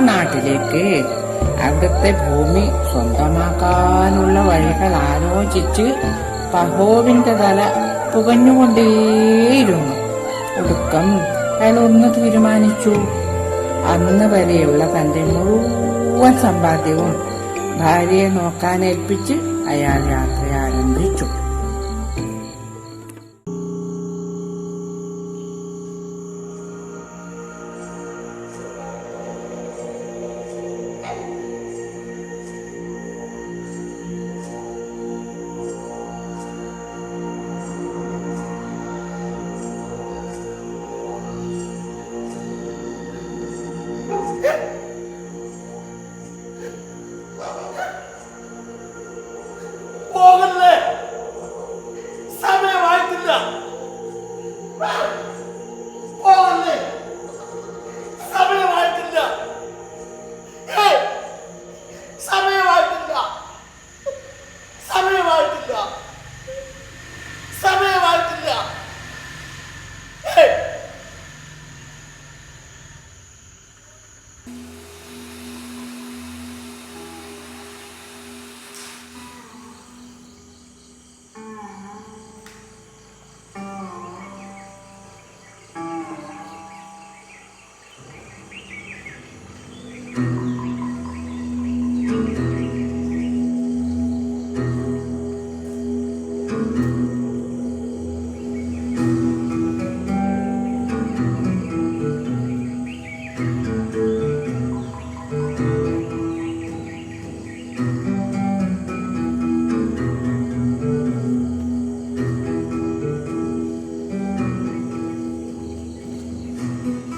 നാട്ടിലേക്ക് അവിടുത്തെ ഭൂമി സ്വന്തമാക്കാനുള്ള വഴികൾ ആലോചിച്ച് പഹോവിന്റെ തല പുകഞ്ഞുകൊണ്ടേയിരുന്നു. ഒടുക്കം അയാൾ ഒന്ന് തീരുമാനിച്ചു. അന്ന് വരെയുള്ള തന്റെ മുഴുവൻ സമ്പാദ്യവും ഭാര്യയെ നോക്കാനേൽപ്പിച്ച് അയാൾ യാത്ര ആരംഭിച്ചു.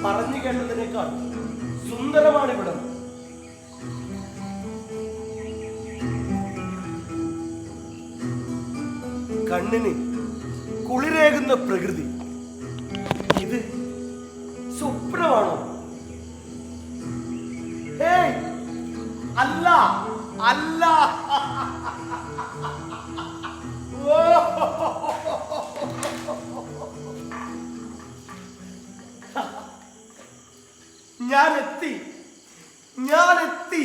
പറഞ്ഞു കേട്ടതിനേക്കാൾ സുന്ദരമാണ് ഇവിടം. കണ്ണിന് കുളിരേകുന്ന പ്രകൃതി. ഇത് സ്വപ്നമാണോ? ഏയ് അല്ല അല്ല. ഞാനെത്തി.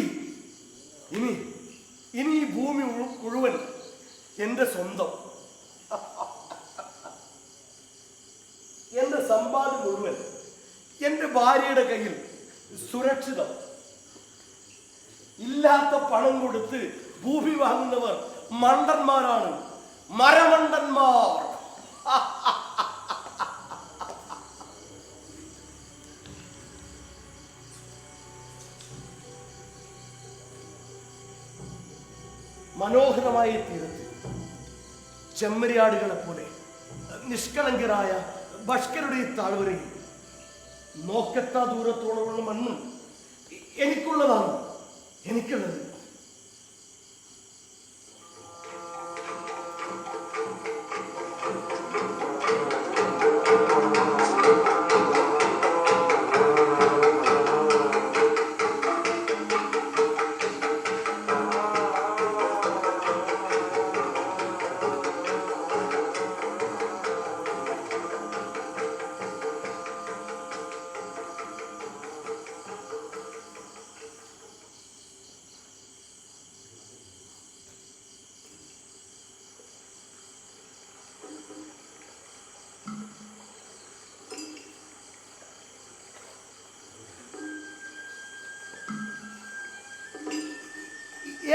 ഇനി ഈ ഭൂമി മുഴുവൻ എന്റെ സ്വന്തം. എന്റെ സമ്പാദ്യം മുഴുവൻ എന്റെ ഭാര്യയുടെ കയ്യിൽ സുരക്ഷിതം. ഇല്ലാത്ത പണം കൊടുത്ത് ഭൂമി വാങ്ങുന്നവർ മണ്ടന്മാരാണ്, മരമണ്ടന്മാർ. മനോഹരമായ തീരത്ത് ചെമ്മരിയാടുകളെ പോലെ നിഷ്കളങ്കരായ ഭഷ്കരുടെ ഈ താഴ്വരയിൽ നോക്കെത്താ ദൂരത്തോളമുള്ള മണ്ണ് എനിക്കുള്ളതാണ്, എനിക്കുള്ളത്.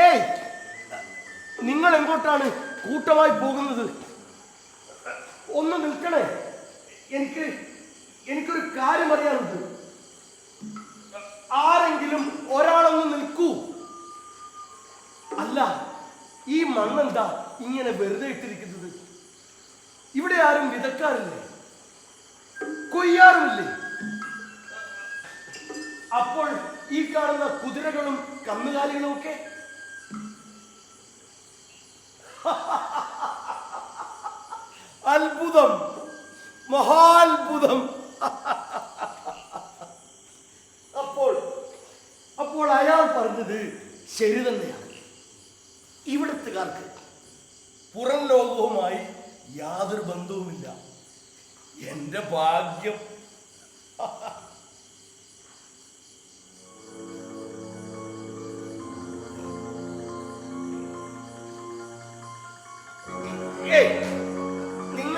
ഏയ്, നിങ്ങൾ എങ്ങോട്ടാണ് കൂട്ടമായി പോകുന്നത്? ഒന്ന് നിൽക്കണേ, എനിക്കൊരു കാര്യം അറിയാനുണ്ട്. ആരെങ്കിലും ഒരാളൊന്ന് നിൽക്കൂ. അല്ല, ഈ മണ്ണെന്താ ഇങ്ങനെ വെറുതെ ഇട്ടിരിക്കുന്നത്? ഇവിടെ ആരും വിതക്കാറില്ലേ? കൊയ്യാറുമില്ലേ? അപ്പോൾ ഈ കാണുന്ന കുതിരകളും കന്നുകാലികളും ഒക്കെ അത്ഭുതം, മഹാത്ഭുതം. അപ്പോൾ അയാൾ പറഞ്ഞത് ശരി തന്നെയാണ്. ഇവിടുത്തുകാർക്ക് പുറം ലോകവുമായി യാതൊരു ബന്ധവുമില്ല. എന്റെ ഭാഗ്യം.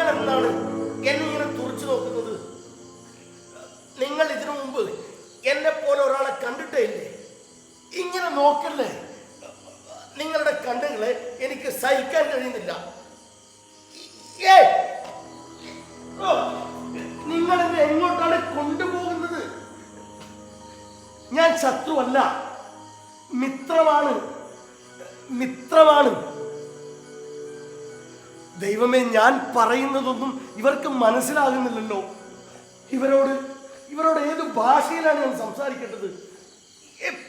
നിങ്ങൾ എന്താണ് എന്നെ ഇങ്ങനെ തുറച്ചു നോക്കുന്നത്? നിങ്ങൾ ഇതിനു മുമ്പ് എന്നെ പോലെ ഒരാളെ കണ്ടിട്ടേ ഇല്ലേ? ഇങ്ങനെ നോക്കല്ലേ. നിങ്ങളുടെ കണ്ണുകളെ എനിക്ക് സഹിക്കാൻ കഴിയുന്നില്ല. നിങ്ങൾ എന്നെ എങ്ങോട്ടാണ് കൊണ്ടുപോകുന്നത്? ഞാൻ ശത്രുവല്ല, മിത്രമാണ്. ദൈവമേ, ഞാൻ പറയുന്നതൊന്നും ഇവർക്ക് മനസ്സിലാകുന്നില്ലല്ലോ. ഇവരോട് ഏത് ഭാഷയിലാണ് ഞാൻ സംസാരിക്കേണ്ടത്?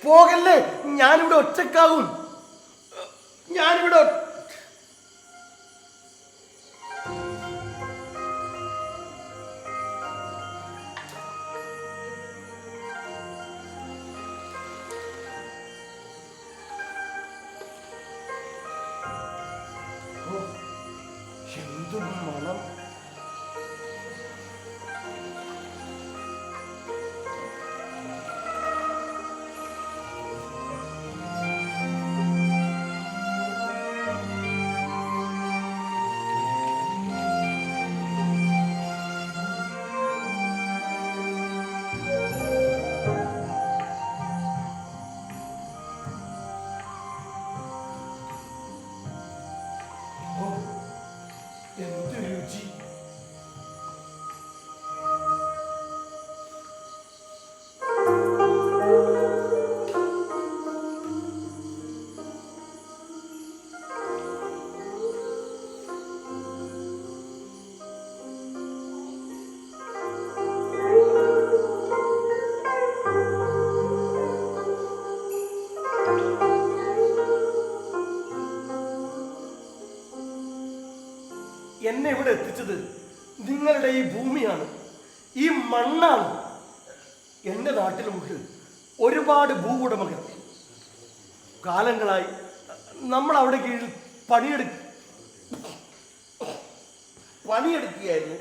പോകല്ലേ, ഞാനിവിടെ ഒറ്റക്കാവും. ഞാനിവിടെ എന്തു മണം! എന്ത് രുചി! എന്നെ ഇവിടെ എത്തിച്ചത് നിങ്ങളുടെ ഈ ഭൂമിയാണ്, ഈ മണ്ണാണ്. എൻ്റെ നാട്ടിലുമുണ്ട് ഒരുപാട് ഭൂവുടമകൾ. കാലങ്ങളായി നമ്മൾ അവിടെ കീഴിൽ പണിയെടുക്കുകയായിരുന്നു.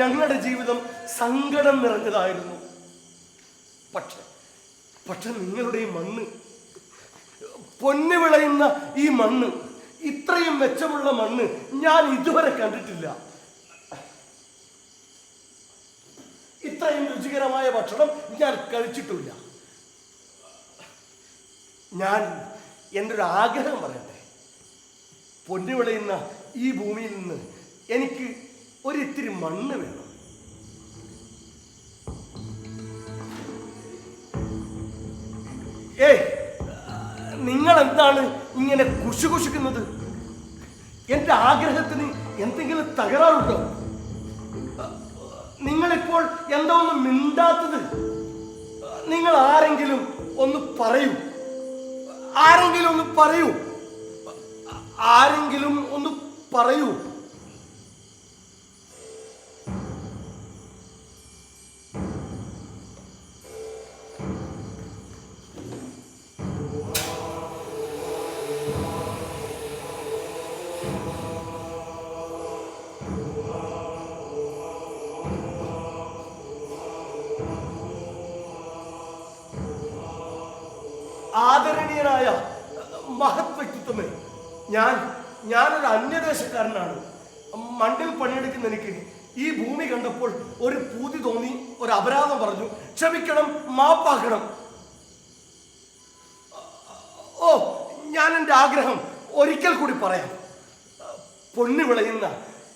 ഞങ്ങളുടെ ജീവിതം സങ്കടം നിറഞ്ഞതായിരുന്നു. പക്ഷെ നിങ്ങളുടെ ഈ മണ്ണ്, പൊന്നു വിളയുന്ന ഈ മണ്ണ്, ഇത്രയും മെച്ചമുള്ള മണ്ണ് ഞാൻ ഇതുവരെ കണ്ടിട്ടില്ല. ഇത്രയും രുചികരമായ ഭക്ഷണം ഞാൻ കഴിച്ചിട്ടില്ല. ഞാൻ എൻ്റെ ഒരു ആഗ്രഹം പറയട്ടെ. പൊന്നു വിളയുന്ന ഈ ഭൂമിയിൽ നിന്ന് എനിക്ക് ഒരിത്തിരി മണ്ണ് വേണം. നിങ്ങൾ എന്താണ് ഇങ്ങനെ കുശുകുശുക്കുന്നത്? എന്റെ ആഗ്രഹത്തിന് എന്തെങ്കിലും തകരാറുണ്ടോ? നിങ്ങളിപ്പോൾ എന്താ ഒന്നും മിണ്ടാത്തത്? നിങ്ങൾ ആരെങ്കിലും ഒന്ന് പറയൂ. ആരെങ്കിലും ഒന്ന് പറയൂ. ആദരണീയനായ മഹത് വ്യക്തിത്വമേ, ഞാനൊരു അന്യദേശക്കാരനാണ്. മണ്ണിൽ പണിയെടുക്കുന്ന എനിക്ക് ഈ ഭൂമി കണ്ടപ്പോൾ ഒരു പൂതി തോന്നി, ഒരു അപരാധം പറഞ്ഞു. ക്ഷമിക്കണം, മാപ്പാക്കണം. ഞാൻ എൻ്റെ ആഗ്രഹം ഒരിക്കൽ കൂടി പറയാം. പൊന്നു വിളയുന്ന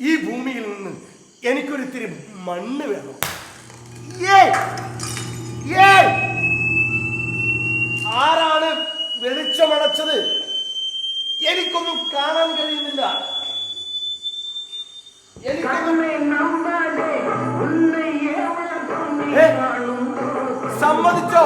ഈ ഭൂമിയിൽ നിന്ന് എനിക്കൊരിത്തിരി മണ്ണ് വേണം. ആരാണ് വെളിച്ചമടച്ചത്? എനിക്കൊന്നും കാണാൻ കഴിയുന്നില്ല. സമ്മതിച്ചോ?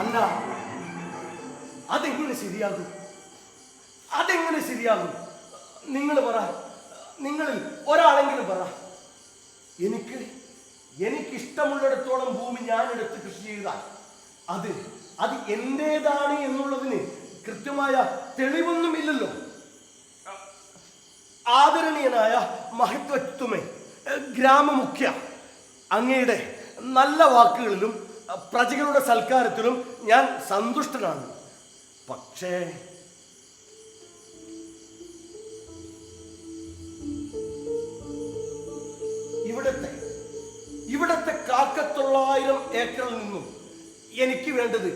അല്ല, അതെങ്ങനെ ശരിയാകും? നിങ്ങൾ പറ. നിങ്ങളിൽ ഒരാളെങ്കിലും പറ, എനിക്കിഷ്ടമുള്ളിടത്തോളം ഭൂമി ഞാൻ എടുത്ത് കൃഷി ചെയ്താൽ അത് എന്റേതാണ് എന്നുള്ളതിന് കൃത്യമായ തെളിവൊന്നുമില്ലല്ലോ. ആദരണീയനായ മഹത്വത്വമേ, ഗ്രാമമുഖ്യ, അങ്ങയുടെ നല്ല വാക്കുകളിലും പ്രജകളുടെ സൽക്കാരത്തിലും ഞാൻ സന്തുഷ്ടനാണ്. പക്ഷേ ഇവിടത്തെ 1,900 ഏക്കറിൽ നിന്നും എനിക്ക് വേണ്ടത്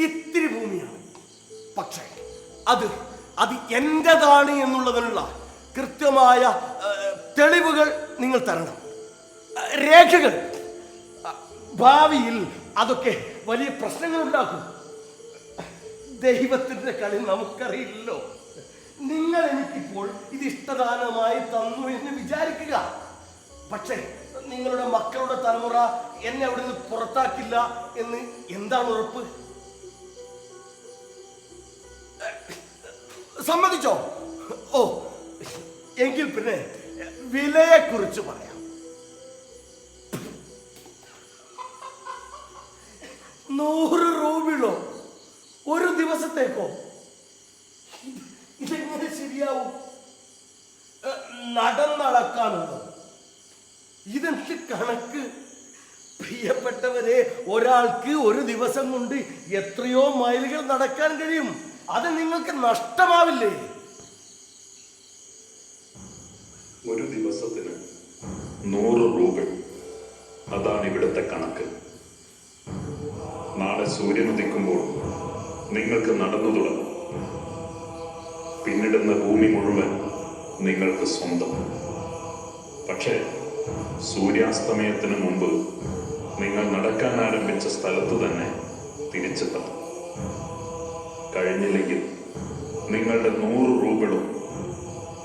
ഇത്തിരി ഭൂമിയാണ്. പക്ഷേ അത് എന്റേതാണ് എന്നുള്ളതിനുള്ള കൃത്യമായ തെളിവുകൾ നിങ്ങൾ തരണം, രേഖകൾ. ഭാവിയിൽ അതൊക്കെ വലിയ പ്രശ്നങ്ങൾ ഉണ്ടാക്കും. ദൈവത്തിന്റെ കളി നമുക്കറിയില്ലല്ലോ. നിങ്ങൾ എനിക്കിപ്പോൾ ഇത് ഇഷ്ടദാനമായി തന്നു എന്ന് വിചാരിക്കുക. പക്ഷേ നിങ്ങളുടെ മക്കളുടെ തലമുറ എന്നെ അവിടെ നിന്ന് പുറത്താക്കില്ല എന്ന് എന്താണ് ഉറപ്പ്? സമ്മതിച്ചോ? ഓ, എങ്കിൽ പിന്നെ വിലയെ കുറിച്ച് പറയാം. 100 രൂപയോ ഒരു ദിവസത്തേക്കോ? ഇതെങ്ങനെ ശരിയാവും? നടന്നളക്കാനുണ്ടോ? ഇതെന്ത് കണക്ക്? പ്രിയപ്പെട്ടവരെ, ഒരാൾക്ക് ഒരു ദിവസം കൊണ്ട് എത്രയോ മൈലുകൾ നടക്കാൻ കഴിയും. അത് നിങ്ങൾക്ക് നഷ്ടമാവില്ലേ? ഒരു ദിവസത്തിന് 100 രൂപ, അതാണ് ഇവിടുത്തെ കണക്ക്. നാളെ സൂര്യൻ ഉദിക്കുമ്പോൾ നിങ്ങൾക്ക് നടന്നു തുടങ്ങും. പിന്നിടുന്ന ഭൂമി മുഴുവൻ നിങ്ങൾക്ക് സ്വന്തം. പക്ഷേ സൂര്യാസ്തമയത്തിന് മുമ്പ് നിങ്ങൾ നടക്കാൻ ആരംഭിച്ച സ്ഥലത്ത് തന്നെ തിരിച്ചെത്തണം. കഴിഞ്ഞില്ലെങ്കിൽ നിങ്ങളുടെ 100 രൂപകളും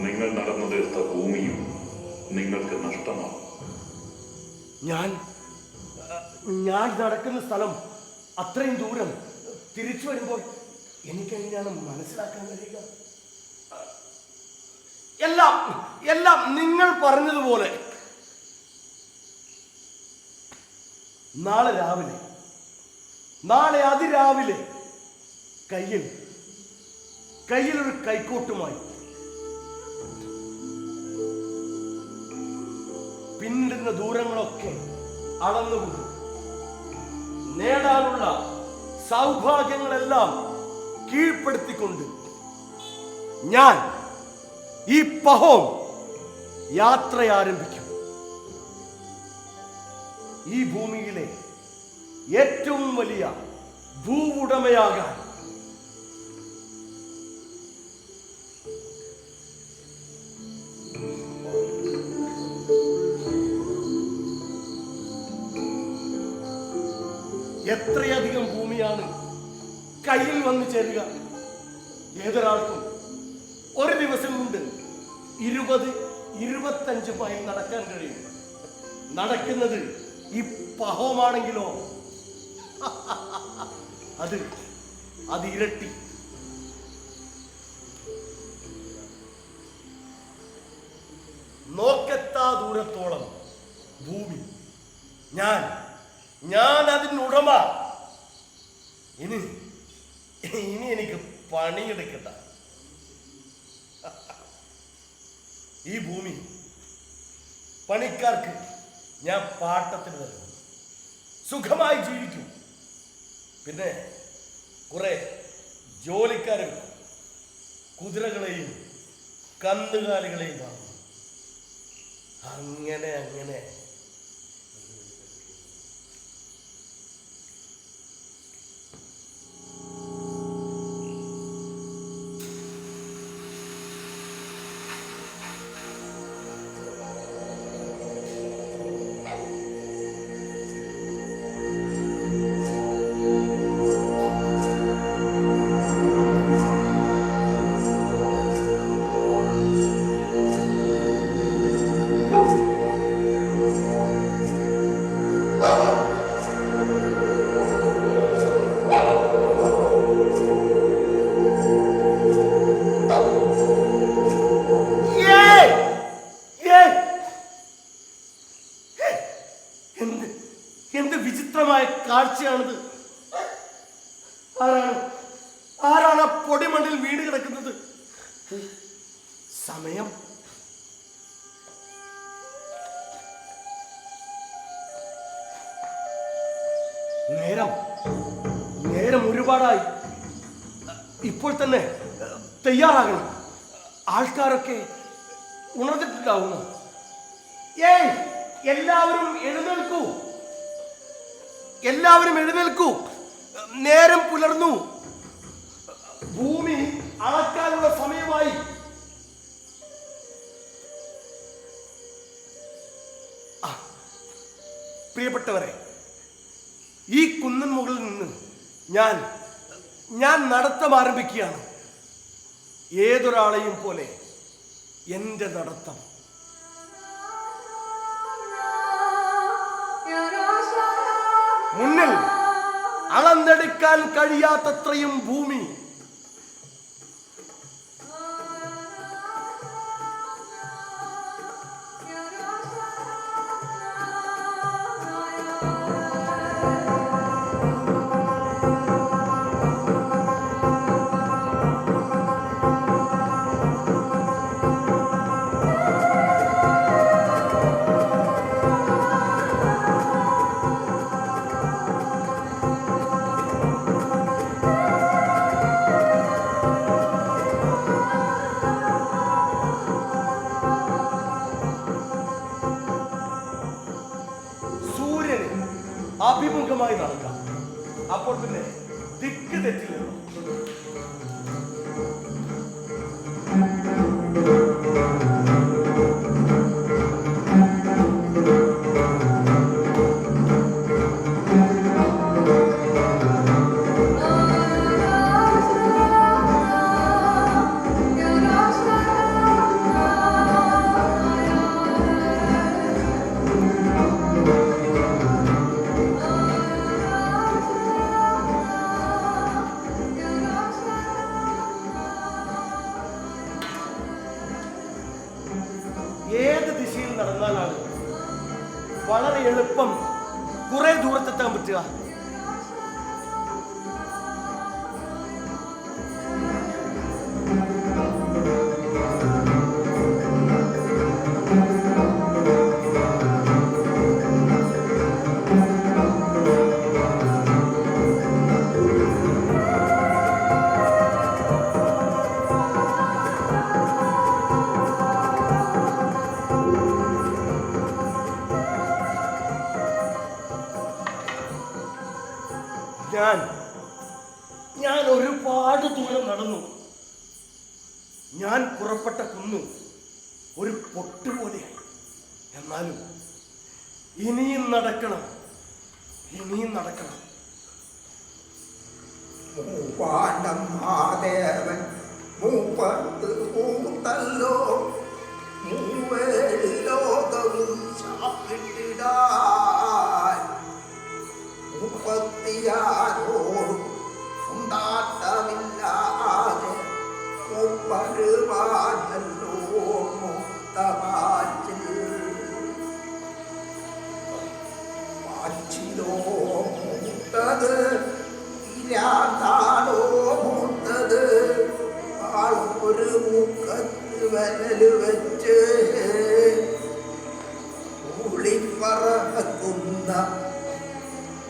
നിങ്ങൾ നടന്നു തീർത്ത ഭൂമിയും നിങ്ങൾക്ക് നഷ്ടമാവും. ഞാൻ നടക്കുന്ന സ്ഥലം അത്രയും ദൂരം തിരിച്ചു വരുമ്പോൾ എനിക്കെങ്ങനെയാണ് മനസ്സിലാക്കാൻ കഴിയുക? എല്ലാം നിങ്ങൾ പറഞ്ഞതുപോലെ നാളെ അതിരാവിലെ കയ്യിൽ ഒരു കൈക്കോട്ടുമായി പിന്നിടുന്ന ദൂരങ്ങളൊക്കെ അളന്നുകൊണ്ട് നേടാനുള്ള സൗഭാഗ്യങ്ങളെല്ലാം കീഴ്പ്പെടുത്തിക്കൊണ്ട് ഞാൻ ഈ പഹോം യാത്ര ആരംഭിക്കും. ഈ ഭൂമിയിലെ ഏറ്റവും വലിയ ഭൂവുടമയാകാൻ. എത്രയധികം ഭൂമിയാണ് കയ്യിൽ വന്നു ചേരുക? ഏതൊരാൾക്കും ഒരു ദിവസം കൊണ്ട് 20-25 മൈൽ നടക്കാൻ കഴിയും. നടക്കുന്നത് ഈ പഹോമാണെങ്കിലോ അത് ഇരട്ടി. നോക്കെത്താ ദൂരത്തോളം ഭൂമി. ഞാൻ അതിനുടമ. ഇനി എനിക്ക് പണിയെടുക്കണ്ട. ഈ ഭൂമി പണിക്കാർക്ക് ഞാൻ പാട്ടത്തിന് തരും. സുഖമായി ജീവിക്കും. പിന്നെ കുറെ ജോലിക്കാരും കുതിരകളെയും കന്നുകാലികളെയും വാങ്ങും. അങ്ങനെ വിചിത്രമായ കാഴ്ചയാണിത്. ആരാണ് ആ പൊടിമണ്ണിൽ വീട് കിടക്കുന്നത്? സമയം നേരം ഒരുപാടായി. ഇപ്പോൾ തന്നെ തയ്യാറാകണം. ആൾക്കാരൊക്കെ ഉണർന്നിട്ടുണ്ടാവുന്നു. ഏയ്, എല്ലാവരും എഴുന്നേൽക്കൂ. നേരം പുലർന്നു. ഭൂമി അളക്കാനുള്ള സമയമായി. പ്രിയപ്പെട്ടവരെ, ഈ കുന്നിൻ മുകളിൽ നിന്ന് ഞാൻ നടത്തം ആരംഭിക്കുകയാണ്. ഏതൊരാളെയും പോലെ എന്റെ നടത്തം. മുന്നിൽ അളന്നെടുക്കാൻ കഴിയാത്തത്രയും ഭൂമി. അഭിമുഖമായി നടക്കാം. അപ്പോൾ പിന്നെ ദിക്ക് തെറ്റില്ലല്ലോ. ഏത് ദിശയിൽ നടന്നാലാണ് വളരെ എളുപ്പം കുറെ ദൂരത്തെത്താൻ പറ്റുക? ഞാൻ ഒരുപാട് ദൂരം നടന്നു. ഞാൻ പുറപ്പെട്ട കുന്ന് ഒരു പൊട്ടുപോലെയായി. എന്നാലും ഇനിയും നടക്കണം. മൂവാണ്ടമാദേവൻ മൂപ്പത്ത് മൂത്തല്ലോ, മൂവേഴ് ലോകവും ശാപ്പിട്ടിടാൻ മുപ്പത്തിയാരോടും ഉണ്ടാട്ടമില്ലാതെ മൂപ്പരുമാനല്ലോ മുക്തമാറ്റിൽ മാറ്റിലോ മൂത്തത് ഇരാതാണോ മൂത്തത് ആളൊരു മൂക്കത്ത് വരല് വെച്ച് ൂളിപ്പറക്കുന്ന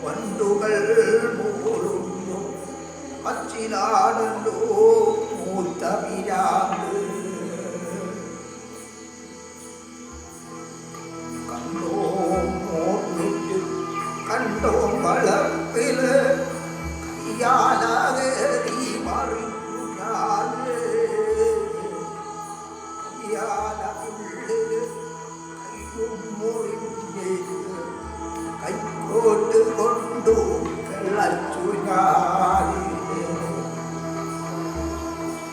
വണ്ടുകൾ മൂളുന്നു. അച്ചിലാണല്ലോ മൂത്ത പിരാന്ത്. കണ്ടോ മോർന്നിട്ട് കണ്ടോ വളപ്പില് കയ്യാലകേറി മറിഞ്ഞാല് കയ്യാലുള്ളില് കയ്യും മുറിഞ്ഞ് കൈക്കോട്ട് കൊണ്ടു കിളച്ചു ഞാന്.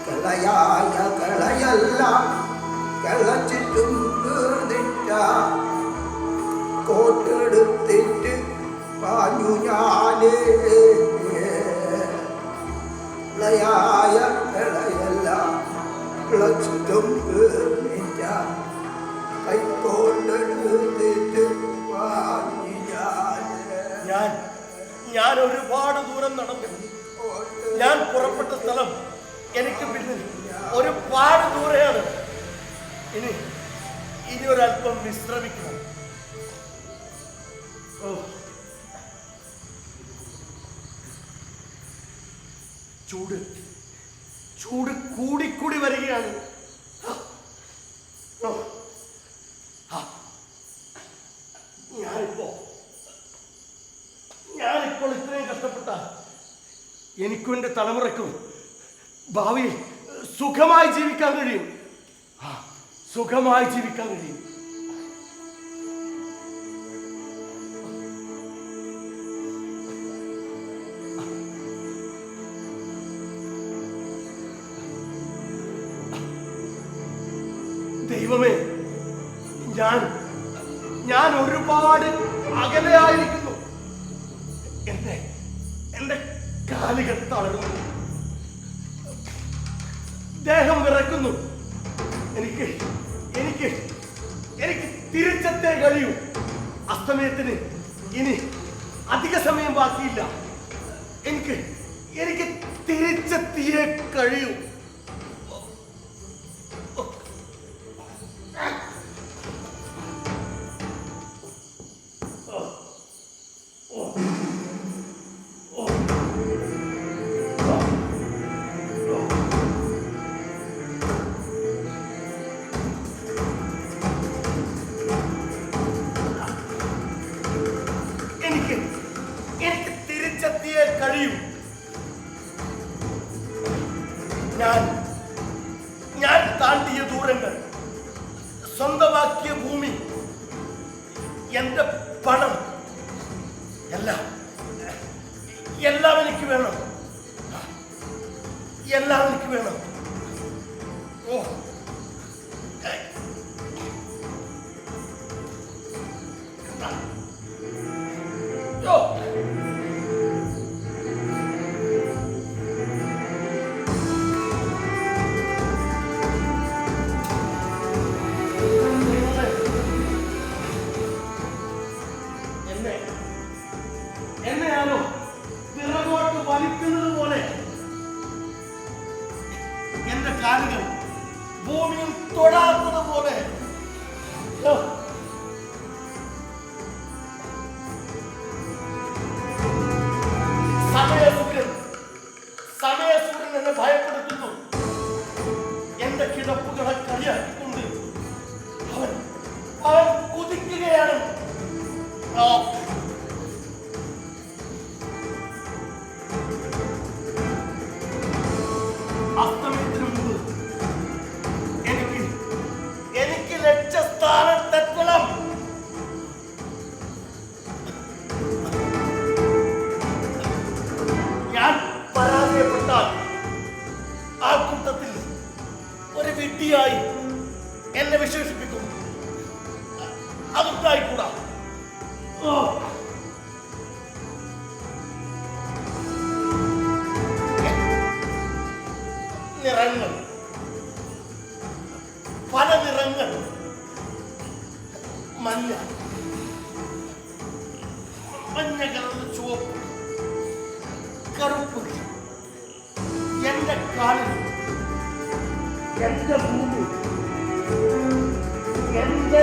കിളയായ കിളയല്ല കിളച്ചിട്ടും തീർന്നിട്ട കോട്ടെടുത്തിട്ട് പാഞ്ഞു ഞാന്. കിളയായ കിളയല്ല കിളച്ചിട്ടും തീർന്നിട്ട കൈക്കോട്ടെടുത്തിട്ട് പാഞ്ഞു ഞാന്. ദൂരം നടന്നു. ഞാൻ പുറപ്പെട്ട സ്ഥലം എനിക്ക് പിന്നിൽ ഒരുപാട് ദൂരെയാണ്. ഇനി ഒരല്പം വിശ്രമിക്കണം. ചൂട് ചൂട് കൂടിക്കൂടി വരികയാണ്. ഞാനിപ്പോൾ ഇത്രയും കഷ്ടപ്പെട്ട എനിക്കും എൻ്റെ തലമുറയ്ക്കും ഭാവിയിൽ സുഖമായി ജീവിക്കാൻ കഴിയും. സുഖമായി ജീവിക്കാൻ കഴിയും. ദൈവമേ, ഞാൻ ഒരുപാട് അകലെയായിരിക്കുന്നു. എന്റെ കാലുകൾ തളരുന്നു, ദേഹം വിറക്കുന്നു. എനിക്ക് തിരിച്ചെത്തേ കഴിയൂ. അസ്തമയത്തിന് ഇനി അധിക സമയം ബാക്കിയില്ല. എനിക്ക് തിരിച്ചെത്തിയേ കഴിയൂ. എനിക്ക് തിരിച്ചെത്തിയേ കഴിയൂ. ഞാൻ താണ്ടിയ ദൂരങ്ങൾ, സ്വന്തമാക്കിയ ഭൂമി, എന്റെ പണം, എല്ലാം എനിക്ക് വേണം. എല്ലാം എനിക്ക് വേണം. എന്നെയാണോ പിറകോട്ട് വലിക്കുന്നത് പോലെ എന്റെ കാലുകൾ ഭൂമിയിൽ തൊടാത്തത് പോലെ സമയസൂര്യൻ എന്നെ ഭയപ്പെടുത്തുന്നു. എന്റെ കിടപ്പുകളെ കളിയാക്കിക്കൊണ്ട് അവൻ കുതിക്കുകയാണ്. അസ്തമയത്തിനു മുമ്പ് എനിക്ക് ലക്ഷ്യസ്ഥാനത്തെത്തണം. ഞാൻ പരാജയപ്പെട്ടാൽ ആ കൂട്ടത്തിൽ ഒരു വിഡ്ഢിയായി എന്നെ വിശേഷിപ്പിക്കും. അതുണ്ടായിക്കൂടാ. നിറങ്ങൾ, പല നിറങ്ങൾ, മഞ്ഞ കലർന്ന ചുവപ്പ്, കറുപ്പ്, എന്റെ കാലിൽ, എന്റെ ഭൂമി, എന്റെ